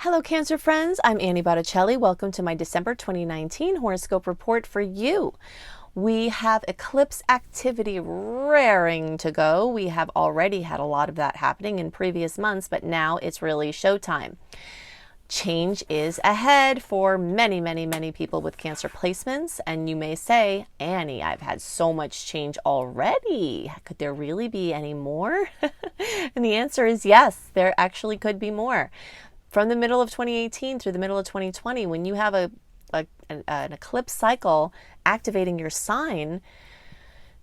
Hello Cancer friends, I'm Annie Botticelli. Welcome to my December 2019 horoscope report for you. We have eclipse activity raring to go. We have already had a lot of that happening in previous months, but now it's really showtime. Change is ahead for many people with Cancer placements, and you may say, Annie, I've had so much change already. Could there really be any more? And the answer is yes, there actually could be more. From the middle of 2018 through the middle of 2020, when you have an eclipse cycle activating your sign,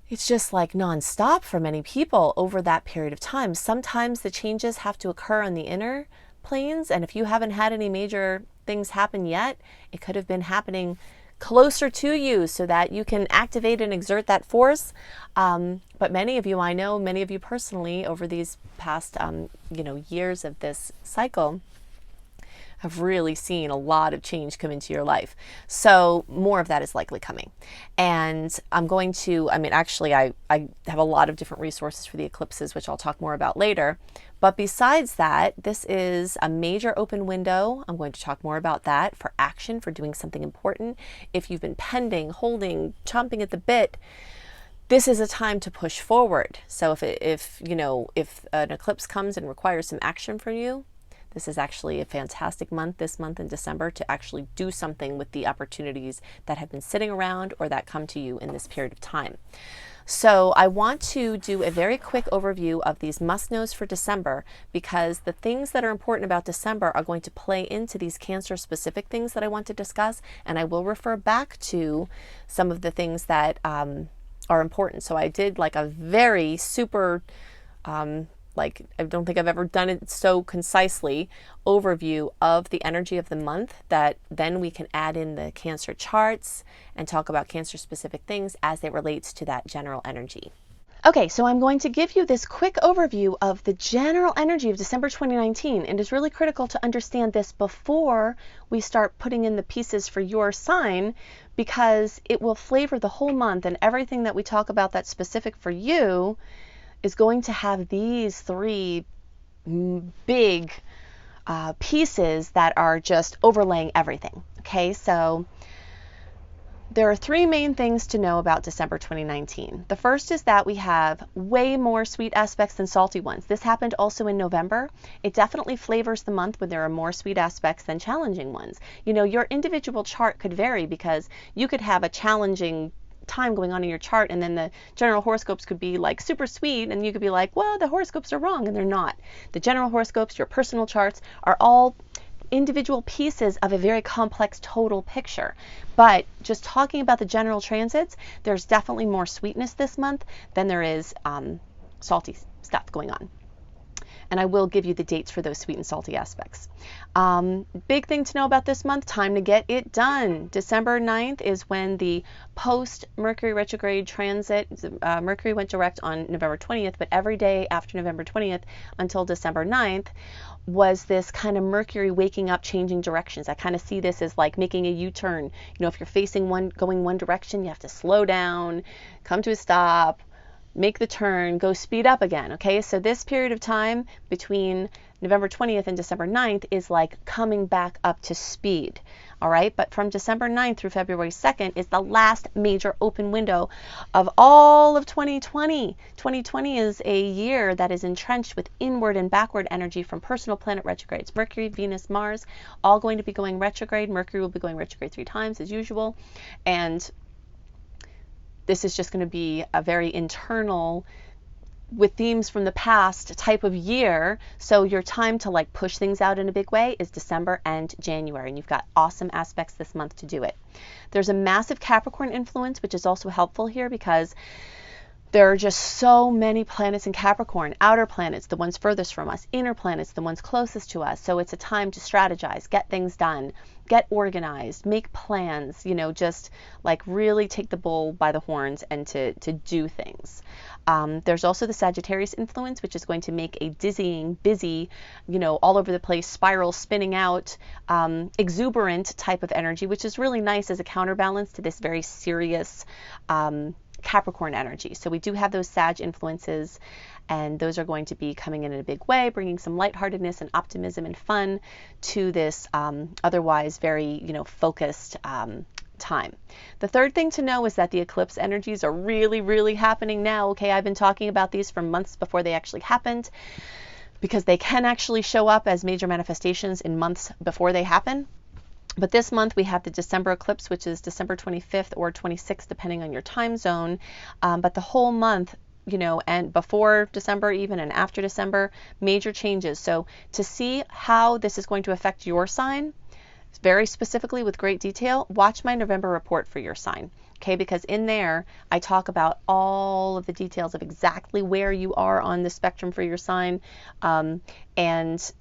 it's just like nonstop for many people over that period of time. Sometimes the changes have to occur on the inner planes, and if you haven't had any major things happen yet, it could have been happening closer to you so that you can activate and exert that force. But many of you, I know many of you personally over these past years of this cycle, have really seen a lot of change come into your life. So more of that is likely coming. And I'm going to, actually I have a lot of different resources for the eclipses, which I'll talk more about later. But besides that, this is a major open window. I'm going to talk more about that for action, for doing something important. If you've been pending, holding, chomping at the bit, this is a time to push forward. So if an eclipse comes and requires some action from you, this is actually a fantastic month, this month in December, to actually do something with the opportunities that have been sitting around or that come to you in this period of time. So I want to do a very quick overview of these must-knows for December, because the things that are important about December are going to play into these Cancer-specific things that I want to discuss, and I will refer back to some of the things that are important. So I did like a very super I don't think I've ever done it so concisely overview of the energy of the month, that then we can add in the Cancer charts and talk about Cancer specific things as it relates to that general energy. Okay, so I'm going to give you this quick overview of the general energy of December 2019. And it's really critical to understand this before we start putting in the pieces for your sign, because it will flavor the whole month, and everything that we talk about that's specific for you is going to have these three big pieces that are just overlaying everything. Okay, so there are three main things to know about December 2019. The first is that we have way more sweet aspects than salty ones. This happened also in November. It definitely flavors the month when there are more sweet aspects than challenging ones. You know, your individual chart could vary, because you could have a challenging time going on in your chart, and then the general horoscopes could be like super sweet, and you could be like, well, the horoscopes are wrong, and they're not. The general horoscopes, your personal charts, are all individual pieces of a very complex total picture. But just talking about the general transits, there's definitely more sweetness this month than there is salty stuff going on. And I will give you the dates for those sweet and salty aspects. Big thing to know about this month, time to get it done. December 9th is when the post-Mercury retrograde transit, Mercury went direct on November 20th, but every day after November 20th until December 9th was this kind of Mercury waking up, changing directions. I kind of see this as like making a U-turn. You know, if you're going one direction, you have to slow down, come to a stop, make the turn, go speed up again. Okay, so this period of time between November 20th and December 9th is like coming back up to speed. All right, but from December 9th through February 2nd is the last major open window of all of 2020. 2020 is a year that is entrenched with inward and backward energy from personal planet retrogrades. Mercury, Venus, Mars, all going to be going retrograde. Mercury will be going retrograde 3 times as usual. And this is just going to be a very internal, with themes from the past type of year. So your time to like push things out in a big way is December and January, and you've got awesome aspects this month to do it. There's a massive Capricorn influence, which is also helpful here, because there are just so many planets in Capricorn. Outer planets, the ones furthest from us. Inner planets, the ones closest to us. So it's a time to strategize, get things done, get organized, make plans, you know, just like really take the bull by the horns and to do things. There's also the Sagittarius influence, which is going to make a dizzying, busy, you know, all over the place, spiral, spinning out, exuberant type of energy, which is really nice as a counterbalance to this very serious, Capricorn energy. So we do have those Sag influences, and those are going to be coming in a big way, bringing some lightheartedness and optimism and fun to this otherwise very, focused time. The third thing to know is that the eclipse energies are really, really happening now. Okay, I've been talking about these for months before they actually happened, because they can actually show up as major manifestations in months before they happen. But this month we have the December eclipse, which is December 25th or 26th, depending on your time zone. But the whole month, and before December even and after December, major changes. So to see how this is going to affect your sign, very specifically with great detail, watch my November report for your sign. Okay, because in there I talk about all of the details of exactly where you are on the spectrum for your sign, and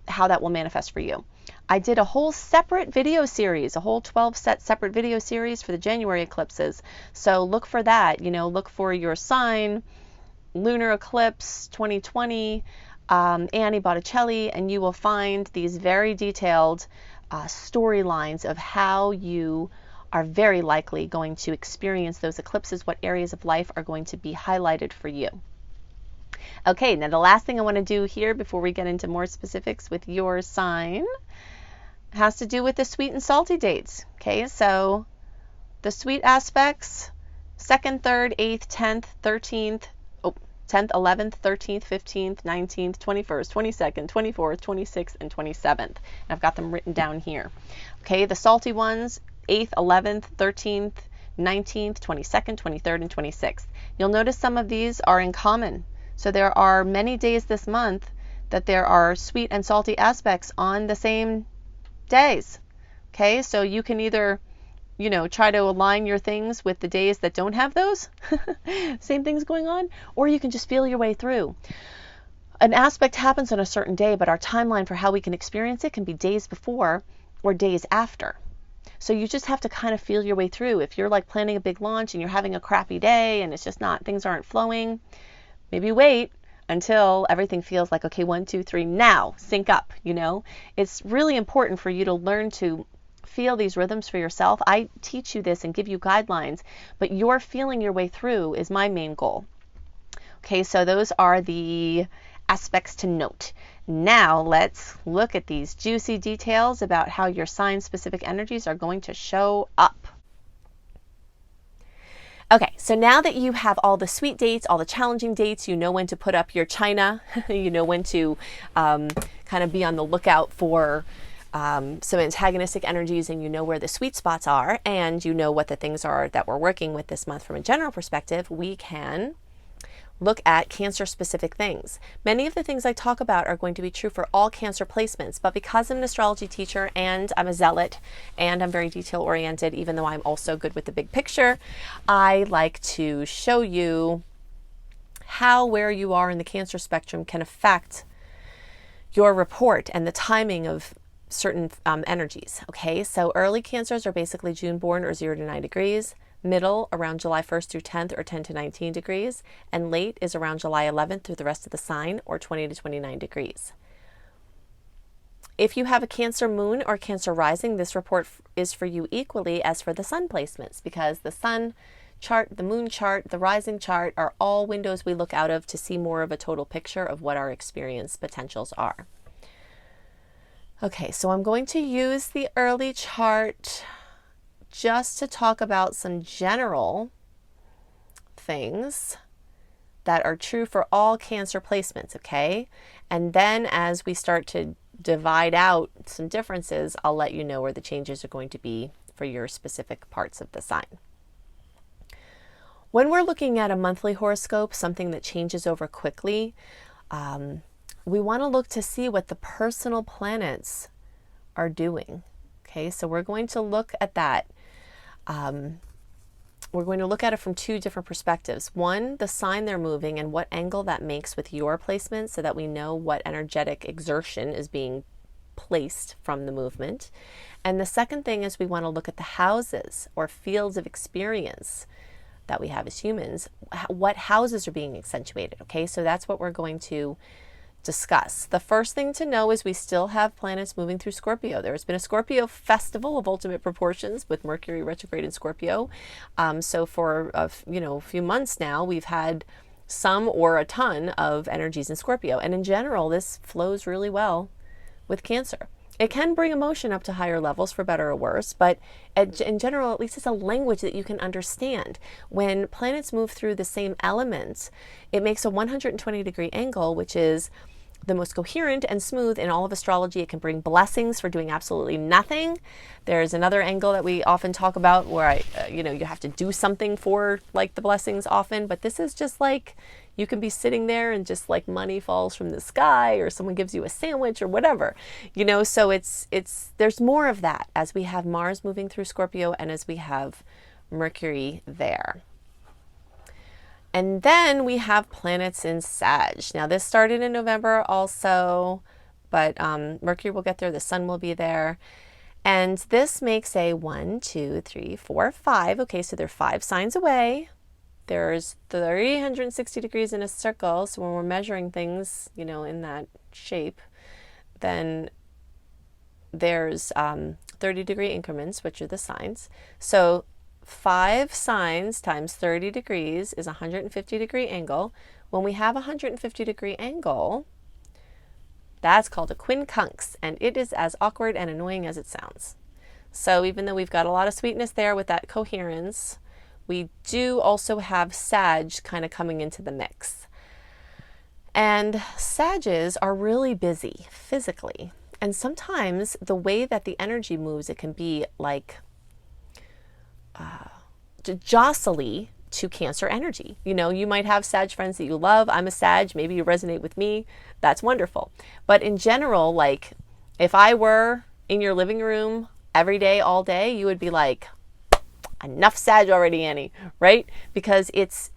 how that will manifest for you. I did a whole separate video series, a whole 12-set separate video series for the January eclipses. So look for that, look for your sign, lunar eclipse 2020, Annie Botticelli, and you will find these very detailed storylines of how you are very likely going to experience those eclipses, what areas of life are going to be highlighted for you. Okay, now the last thing I want to do here before we get into more specifics with your sign has to do with the sweet and salty dates. Okay, so the sweet aspects, 2nd, 3rd, 8th, 10th, 13th, 10th, 11th, 13th, 15th, 19th, 21st, 22nd, 24th, 26th, and 27th. And I've got them written down here. Okay, the salty ones, 8th, 11th, 13th, 19th, 22nd, 23rd, and 26th. You'll notice some of these are in common. So there are many days this month that there are sweet and salty aspects on the same days. Okay, so you can either, try to align your things with the days that don't have those same things going on, or you can just feel your way through. An aspect happens on a certain day, but our timeline for how we can experience it can be days before or days after. So you just have to kind of feel your way through. If you're like planning a big launch and you're having a crappy day and it's just not, things aren't flowing, maybe wait until everything feels like, okay, 1, 2, 3, now sync up. It's really important for you to learn to feel these rhythms for yourself. I teach you this and give you guidelines, but you're feeling your way through is my main goal. Okay, so those are the aspects to note. Now let's look at these juicy details about how your sign specific energies are going to show up. Okay, so now that you have all the sweet dates, all the challenging dates, you know when to put up your china, you know when to kind of be on the lookout for some antagonistic energies, and you know where the sweet spots are, and you know what the things are that we're working with this month from a general perspective, we can look at Cancer specific things. Many of the things I talk about are going to be true for all Cancer placements, but because I'm an astrology teacher and I'm a zealot and I'm very detail oriented, even though I'm also good with the big picture, I like to show you how where you are in the Cancer spectrum can affect your report and the timing of certain energies. Okay, so early Cancers are basically June born or 0 to 9 degrees. Middle around July 1st through 10th or 10 to 19 degrees, and late is around July 11th through the rest of the sign or 20 to 29 degrees. If you have a Cancer moon or Cancer rising, this report is for you equally as for the sun placements, because the sun chart, the moon chart, the rising chart are all windows we look out of to see more of a total picture of what our experience potentials are. Okay, so I'm going to use the early chart just to talk about some general things that are true for all Cancer placements, okay? And then as we start to divide out some differences, I'll let you know where the changes are going to be for your specific parts of the sign. When we're looking at a monthly horoscope, something that changes over quickly, we want to look to see what the personal planets are doing. Okay, so we're going to look at that. We're going to look at it from two different perspectives. One, the sign they're moving and what angle that makes with your placement, so that we know what energetic exertion is being placed from the movement. And the second thing is we want to look at the houses or fields of experience that we have as humans. What houses are being accentuated? Okay, so that's what we're going to discuss. The first thing to know is we still have planets moving through Scorpio. There has been a Scorpio festival of ultimate proportions with Mercury retrograde in Scorpio. So for a few months now, we've had some or a ton of energies in Scorpio. And in general, this flows really well with Cancer. It can bring emotion up to higher levels for better or worse, but in general, at least it's a language that you can understand. When planets move through the same elements, it makes a 120-degree angle, which is the most coherent and smooth in all of astrology. It can bring blessings for doing absolutely nothing. There's another angle that we often talk about where you have to do something for like the blessings often, but this is just like you can be sitting there and just like money falls from the sky, or someone gives you a sandwich or whatever, so there's more of that as we have Mars moving through Scorpio and as we have Mercury there. And then we have planets in Sag. Now this started in November also, but Mercury will get there, the Sun will be there. And this makes a 1, 2, 3, 4, 5. Okay, so they're 5 signs away. There's 360 degrees in a circle. So when we're measuring things, in that shape, then there's 30-degree increments, which are the signs. So 5 signs times 30 degrees is a 150-degree angle. When we have a 150-degree angle, that's called a quincunx, and it is as awkward and annoying as it sounds. So even though we've got a lot of sweetness there with that coherence, we do also have Sag kind of coming into the mix. And Sages are really busy physically. And sometimes the way that the energy moves, it can be like jostly to Cancer energy. You might have Sag friends that you love. I'm a Sag. Maybe you resonate with me. That's wonderful. But in general, like if I were in your living room every day, all day, you would be like, enough Sag already, Annie, right? Because it's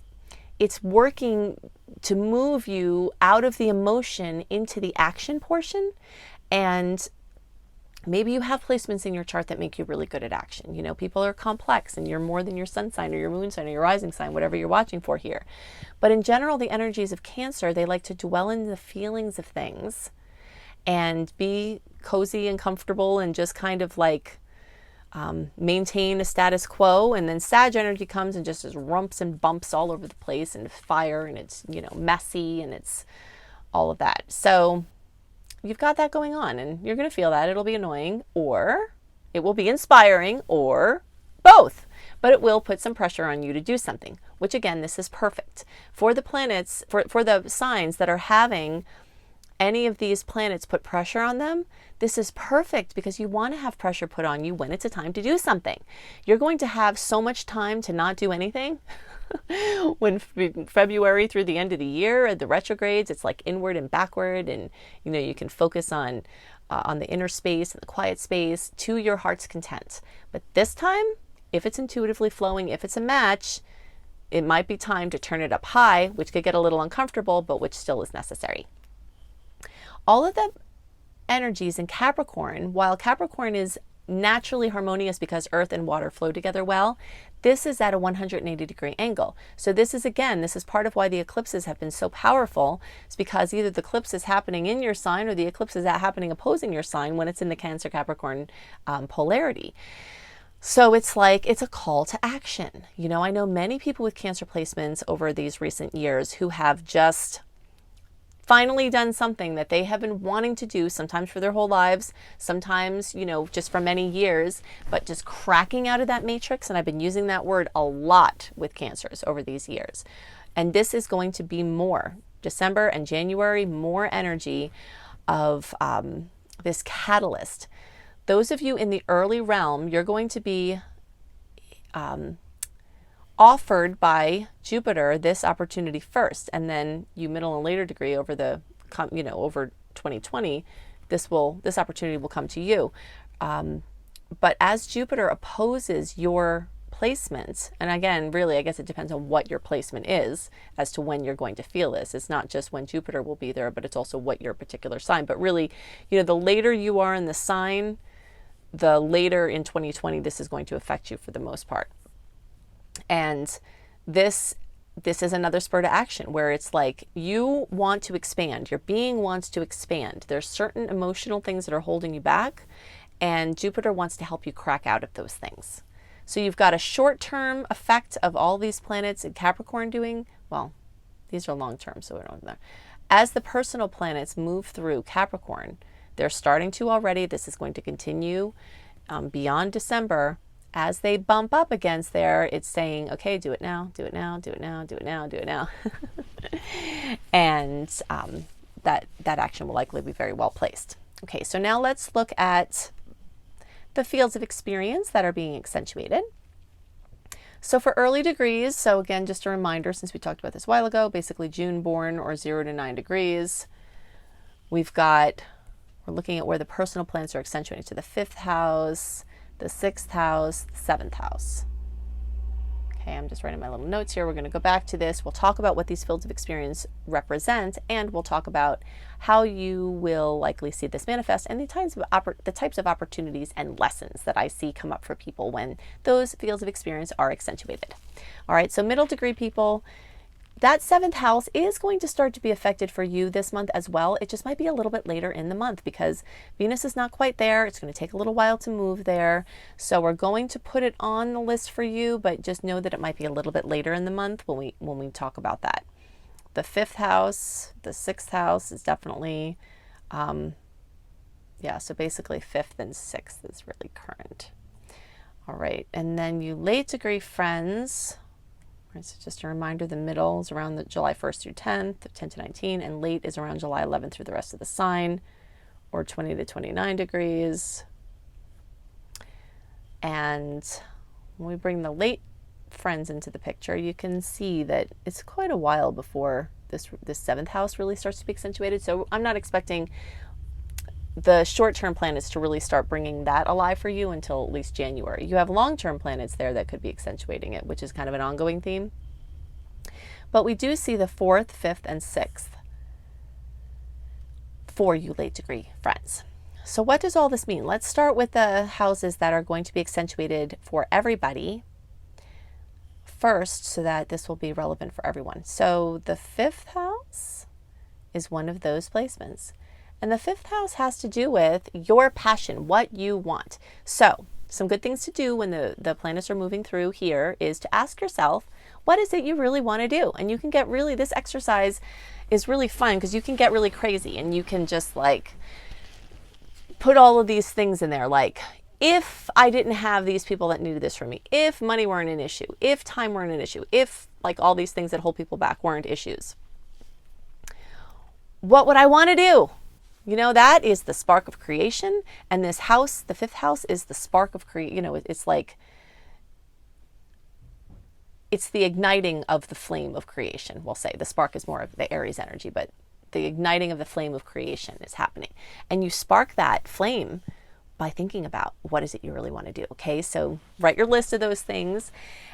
working to move you out of the emotion into the action portion. And maybe you have placements in your chart that make you really good at action. People are complex and you're more than your sun sign or your moon sign or your rising sign, whatever you're watching for here. But in general, the energies of Cancer, they like to dwell in the feelings of things and be cozy and comfortable and just kind of like maintain a status quo. And then Sag energy comes and just rumps and bumps all over the place and fire, and it's, messy, and it's all of that. So you've got that going on, and you're going to feel that. It'll be annoying, or it will be inspiring, or both. But it will put some pressure on you to do something, which again, this is perfect. For the planets, for the signs that are having any of these planets put pressure on them, this is perfect because you want to have pressure put on you when it's a time to do something. You're going to have so much time to not do anything. When February through the end of the year, the retrogrades, it's like inward and backward, and you can focus on the inner space and the quiet space to your heart's content. But this time, if it's intuitively flowing, if it's a match, it might be time to turn it up high, which could get a little uncomfortable, but which still is necessary. All of the energies in Capricorn, while Capricorn is naturally harmonious because earth and water flow together well, this is at a 180-degree angle. So this is part of why the eclipses have been so powerful. It's because either the eclipse is happening in your sign or the eclipse is happening opposing your sign when it's in the Cancer Capricorn polarity. So it's like, it's a call to action. I know many people with Cancer placements over these recent years who have just finally done something that they have been wanting to do, sometimes for their whole lives, sometimes, just for many years, but just cracking out of that matrix. And I've been using that word a lot with Cancers over these years. And this is going to be more, December and January, more energy of this catalyst. Those of you in the early realm, you're going to be offered by Jupiter this opportunity first, and then you middle and later degree over over 2020, this opportunity will come to you. But as Jupiter opposes your placement, and again, really, I guess it depends on what your placement is as to when you're going to feel this. It's not just when Jupiter will be there, but it's also what your particular sign. But really, the later you are in the sign, the later in 2020 this is going to affect you for the most part. And this this is another spur to action where it's like you want to expand. Your being wants to expand. There's certain emotional things that are holding you back, and Jupiter wants to help you crack out of those things. So you've got a short-term effect of all these planets in Capricorn doing, well, these are long-term, so we don't know. As the personal planets move through Capricorn, they're starting to already. This is going to continue beyond December. As they bump up against there, it's saying, okay, do it now, do it now, do it now, do it now, do it now. And that action will likely be very well placed. Okay, so now let's look at the fields of experience that are being accentuated. So for early degrees, so again, just a reminder, since we talked about this a while ago, basically June born or 0 to 9 degrees, we're looking at where the personal planets are accentuating to the 5th house, the 6th house, the 7th house. Okay, I'm just writing my little notes here. We're going to go back to this. We'll talk about what these fields of experience represent, and we'll talk about how you will likely see this manifest and the types of opportunities and lessons that I see come up for people when those fields of experience are accentuated. All right, so middle degree people, that 7th house is going to start to be affected for you this month as well. It just might be a little bit later in the month because Venus is not quite there. It's going to take a little while to move there. So we're going to put it on the list for you, but just know that it might be a little bit later in the month when we talk about that. The 5th house, the 6th house is definitely, yeah, so basically 5th and 6th is really current. All right, and then you late degree friends. Right, so just a reminder, the middle is around the July 1st through 10th, 10 to 19, and late is around July 11th through the rest of the sign, or 20 to 29 degrees. And when we bring the late friends into the picture, you can see that it's quite a while before this 7th house really starts to be accentuated. So I'm not expecting the short-term planets to really start bringing that alive for you until at least January. You have long-term planets there that could be accentuating it, which is kind of an ongoing theme. But we do see the 4th, 5th, and 6th for you late degree friends. So what does all this mean? Let's start with the houses that are going to be accentuated for everybody first, so that this will be relevant for everyone. So the 5th house is one of those placements. And the 5th house has to do with your passion, what you want. So some good things to do when the planets are moving through here is to ask yourself, what is it you really want to do? And you can get really, this exercise is really fun because you can get really crazy and you can just like put all of these things in there. Like, if I didn't have these people that needed this from me, if money weren't an issue, if time weren't an issue, if like all these things that hold people back weren't issues, what would I want to do? You know, that is the spark of creation. And this house, the 5th house, is the spark of creation. You know, it's like, it's the igniting of the flame of creation, we'll say. The spark is more of the Aries energy, but the igniting of the flame of creation is happening. And you spark that flame by thinking about what is it you really want to do. Okay, so write your list of those things,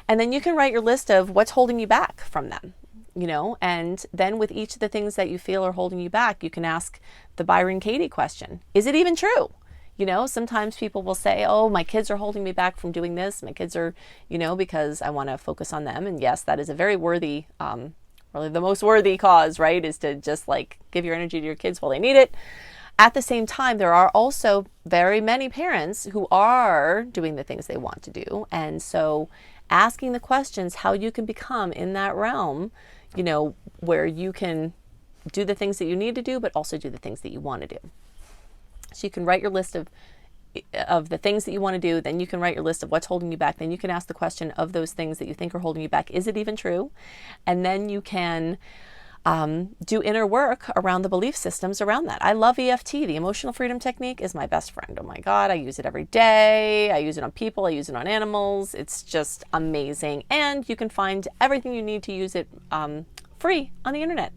and then you can write your list of what's holding you back from them. You know, and then with each of the things that you feel are holding you back, you can ask the Byron Katie question. Is it even true? You know, sometimes people will say, oh, my kids are holding me back from doing this. My kids are, you know, because I want to focus on them. And yes, that is a very worthy, really the most worthy cause, right? Is to just like give your energy to your kids while they need it. At the same time, there are also very many parents who are doing the things they want to do. And so asking the questions, how you can become in that realm, you know, where you can do the things that you need to do, but also do the things that you want to do. So you can write your list of the things that you want to do. Then you can write your list of what's holding you back. Then you can ask the question of those things that you think are holding you back. Is it even true? And then you can do inner work around the belief systems around that. I love EFT. The emotional freedom technique is my best friend. Oh my God, I use it every day. I use it on people. I use it on animals. It's just amazing. And you can find everything you need to use it free on the internet.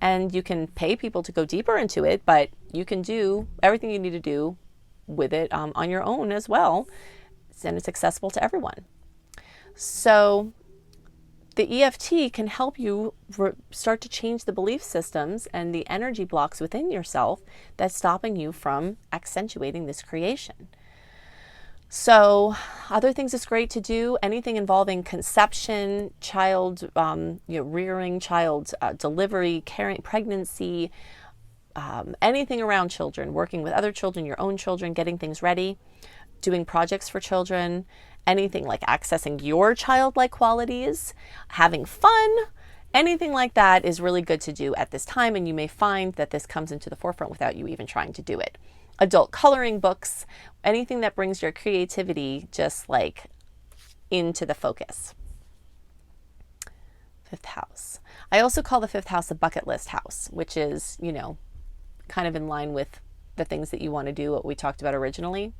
And you can pay people to go deeper into it, but you can do everything you need to do with it on your own as well. And it's accessible to everyone. So the EFT can help you start to change the belief systems and the energy blocks within yourself that's stopping you from accentuating this creation. So other things it's great to do, anything involving conception, child rearing, child delivery, caring, pregnancy, anything around children, working with other children, your own children, getting things ready, doing projects for children, anything like accessing your childlike qualities, having fun, anything like that is really good to do at this time. And you may find that this comes into the forefront without you even trying to do it. Adult coloring books, anything that brings your creativity just like into the focus. Fifth house. I also call the fifth house a bucket list house, which is, you know, kind of in line with the things that you want to do, what we talked about originally.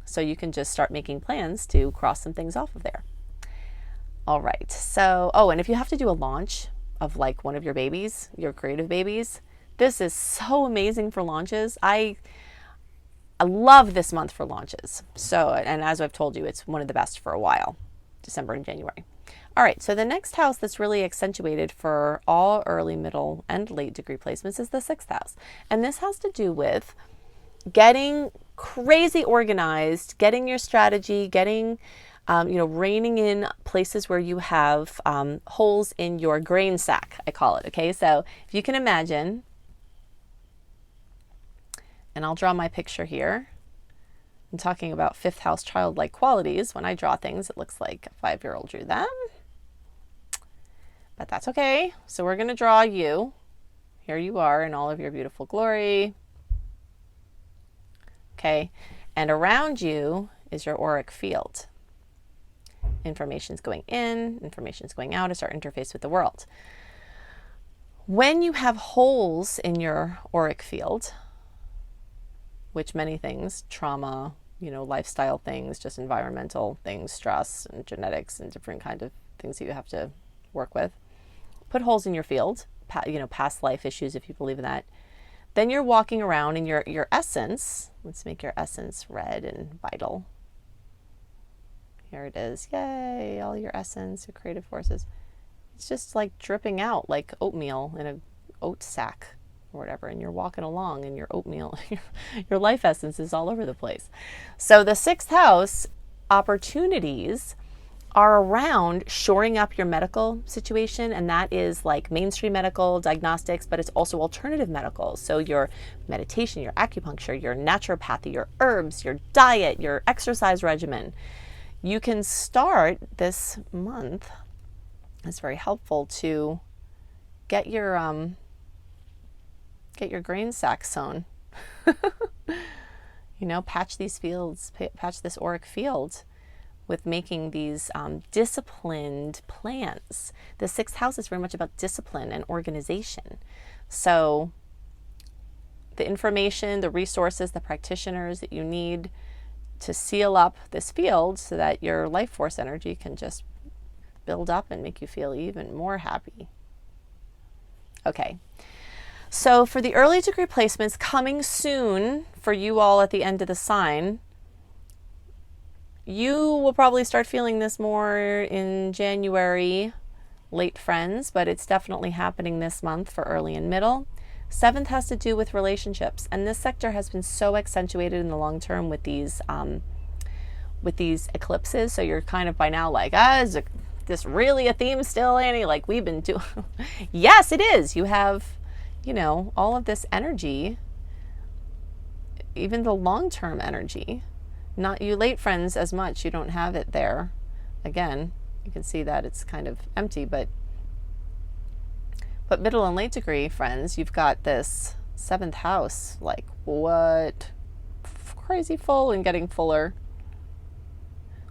So you can just start making plans to cross some things off of there. All right. So, oh, and if you have to do a launch of like one of your babies, your creative babies, this is so amazing for launches. I love this month for launches. So, and as I've told you, it's one of the best for a while, December and January. All right, so the next house that's really accentuated for all early, middle, and late degree placements is the sixth house. And this has to do with getting crazy organized, getting your strategy, getting, reining in places where you have holes in your grain sack, I call it, okay? So if you can imagine, and I'll draw my picture here. I'm talking about fifth house childlike qualities. When I draw things, it looks like a 5-year-old drew them. But that's okay. So we're going to draw you. Here you are in all of your beautiful glory. Okay. And around you is your auric field. Information's going in, information's going out. It's our interface with the world. When you have holes in your auric field, which many things, trauma, lifestyle things, just environmental things, stress and genetics and different kind of things that you have to work with. Put holes in your field, past life issues if you believe in that. Then you're walking around in your essence. Let's make your essence red and vital. Here it is. Yay, all your essence, your creative forces. It's just like dripping out like oatmeal in an oat sack or whatever, and you're walking along and your oatmeal, your life essence is all over the place. So the sixth house opportunities are around shoring up your medical situation, and that is like mainstream medical diagnostics, but it's also alternative medical. So your meditation, your acupuncture, your naturopathy, your herbs, your diet, your exercise regimen. You can start this month. It's very helpful to get your grain sack sewn. Patch these fields, patch this auric field with making these disciplined plans. The sixth house is very much about discipline and organization. So the information, the resources, the practitioners that you need to seal up this field so that your life force energy can just build up and make you feel even more happy. Okay. So for the early degree placements coming soon for you all at the end of the sign, you will probably start feeling this more in January, late friends, but it's definitely happening this month for early and middle. Seventh has to do with relationships, and this sector has been so accentuated in the long term with these eclipses. So you're kind of by now like, is this really a theme still, Annie? Like we've been doing. Yes, it is. You have, all of this energy, even the long-term energy. Not you late friends as much. You don't have it there. Again, you can see that it's kind of empty, but middle and late degree friends, you've got this seventh house, like what? Crazy full and getting fuller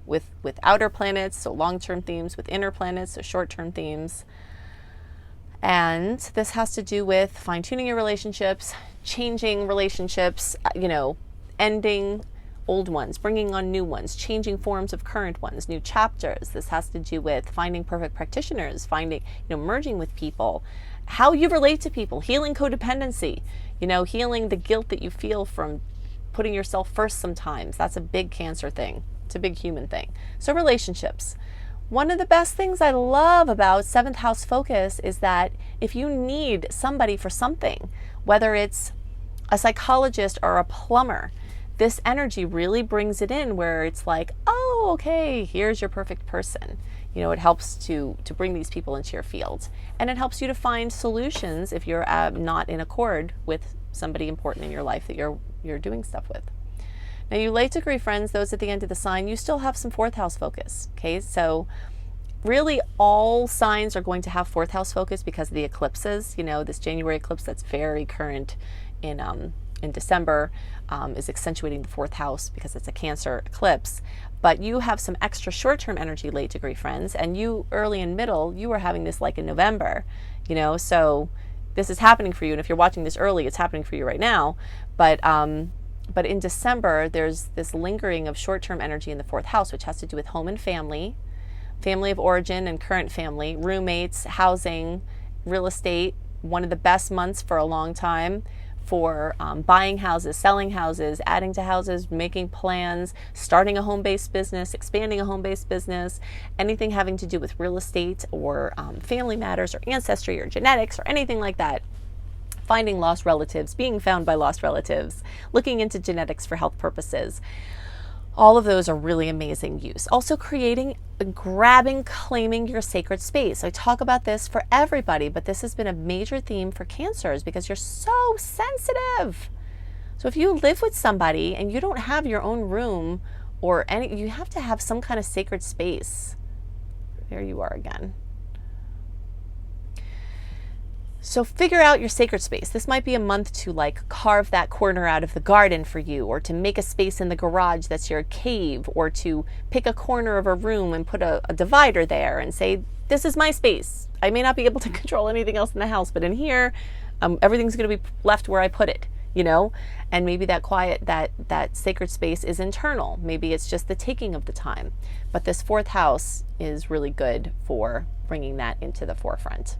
with outer planets, so long-term themes, with inner planets, so short-term themes. And this has to do with fine-tuning your relationships, changing relationships, ending old ones, bringing on new ones, changing forms of current ones, new chapters. This has to do with finding perfect practitioners, finding, merging with people, how you relate to people, healing codependency, healing the guilt that you feel from putting yourself first sometimes. That's a big Cancer thing. It's a big human thing. So relationships. One of the best things I love about seventh house focus is that if you need somebody for something, whether it's a psychologist or a plumber, this energy really brings it in where it's like, oh, okay, here's your perfect person. You know, it helps to bring these people into your field. And it helps you to find solutions if you're not in accord with somebody important in your life that you're doing stuff with. Now, you late degree friends, those at the end of the sign, you still have some fourth house focus. Okay, so really all signs are going to have fourth house focus because of the eclipses. You know, this January eclipse that's very current in December is accentuating the fourth house because it's a Cancer eclipse. But you have some extra short-term energy, late degree friends, and you early and middle, you were having this like in November, you know, so this is happening for you. And if you're watching this early, it's happening for you right now. But in December, there's this lingering of short-term energy in the fourth house, which has to do with home and family, family of origin and current family, roommates, housing, real estate. One of the best months for a long time for buying houses, selling houses, adding to houses, making plans, starting a home-based business, expanding a home-based business, anything having to do with real estate or family matters or ancestry or genetics or anything like that. Finding lost relatives, being found by lost relatives, looking into genetics for health purposes. All of those are really amazing use. Also creating, grabbing, claiming your sacred space. I talk about this for everybody, but this has been a major theme for Cancers because you're so sensitive. So if you live with somebody and you don't have your own room or you have to have some kind of sacred space. There you are again. So figure out your sacred space. This might be a month to like carve that corner out of the garden for you, or to make a space in the garage that's your cave, or to pick a corner of a room and put a divider there and say, this is my space. I may not be able to control anything else in the house, but in here, everything's going to be left where I put it, you know? And maybe that quiet, that sacred space is internal. Maybe it's just the taking of the time. But this fourth house is really good for bringing that into the forefront.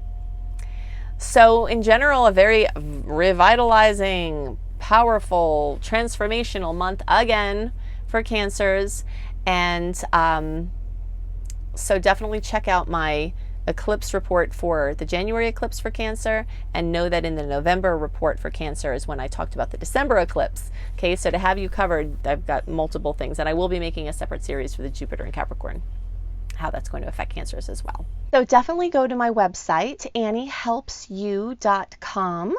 So in general, a very revitalizing, powerful, transformational month again for Cancers. And so definitely check out my eclipse report for the January eclipse for Cancer, and know that in the November report for Cancer is when I talked about the December eclipse. Okay, so to have you covered, I've got multiple things, and I will be making a separate series for the Jupiter and Capricorn, how that's going to affect Cancers as well. So definitely go to my website, anniehelpsyou.com,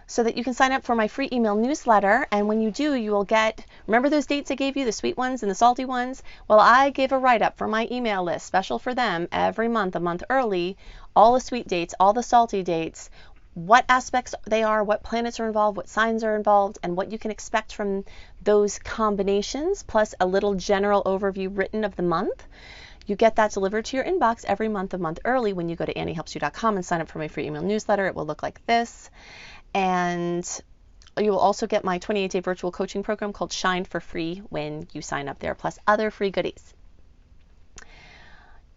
so that you can sign up for my free email newsletter. And when you do, you will get, remember those dates I gave you, the sweet ones and the salty ones? Well, I give a write-up for my email list, special for them, every month, a month early, all the sweet dates, all the salty dates, what aspects they are, what planets are involved, what signs are involved, and what you can expect from those combinations, plus a little general overview written of the month. You get that delivered to your inbox every month, a month early, when you go to anniehelpsyou.com and sign up for my free email newsletter. It will look like this. And you will also get my 28-day virtual coaching program called Shine for free when you sign up there, plus other free goodies.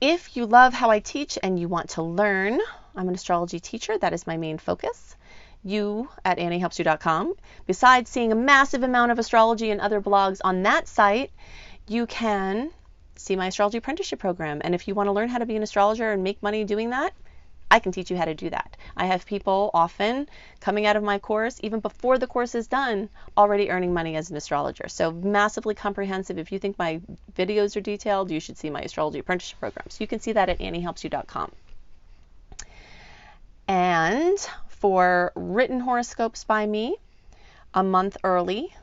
If you love how I teach and you want to learn, I'm an astrology teacher. That is my main focus. You at anniehelpsyou.com, besides seeing a massive amount of astrology and other blogs on that site, you can see my astrology apprenticeship program. And if you want to learn how to be an astrologer and make money doing that, I can teach you how to do that. I have people often coming out of my course, even before the course is done, already earning money as an astrologer. So massively comprehensive. If you think my videos are detailed, you should see my astrology apprenticeship program. So you can see that at anniehelpsyou.com. And for written horoscopes by me, a month early,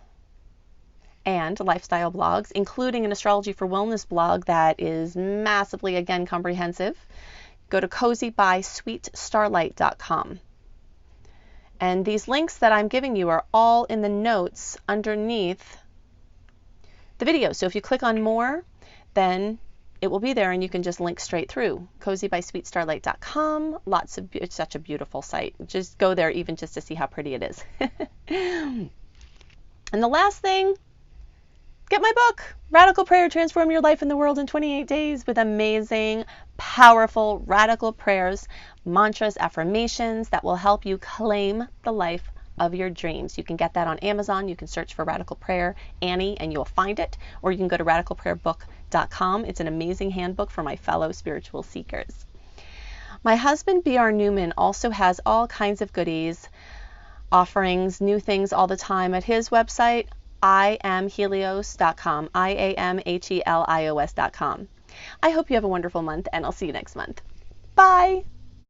and lifestyle blogs, including an astrology for wellness blog that is massively, again, comprehensive, go to cozybysweetstarlight.com. And these links that I'm giving you are all in the notes underneath the video. So if you click on more, then it will be there and you can just link straight through. cozybysweetstarlight.com. It's such a beautiful site. Just go there even just to see how pretty it is. And the last thing, get my book, Radical Prayer, Transform Your Life and the World in 28 Days, with amazing, powerful, radical prayers, mantras, affirmations that will help you claim the life of your dreams. You can get that on Amazon. You can search for Radical Prayer Annie and you'll find it, or you can go to radicalprayerbook.com. It's an amazing handbook for my fellow spiritual seekers. My husband, B.R. Newman, also has all kinds of goodies, offerings, new things all the time at his website. iamhelios.com, iamhelios.com. I hope you have a wonderful month, and I'll see you next month. Bye!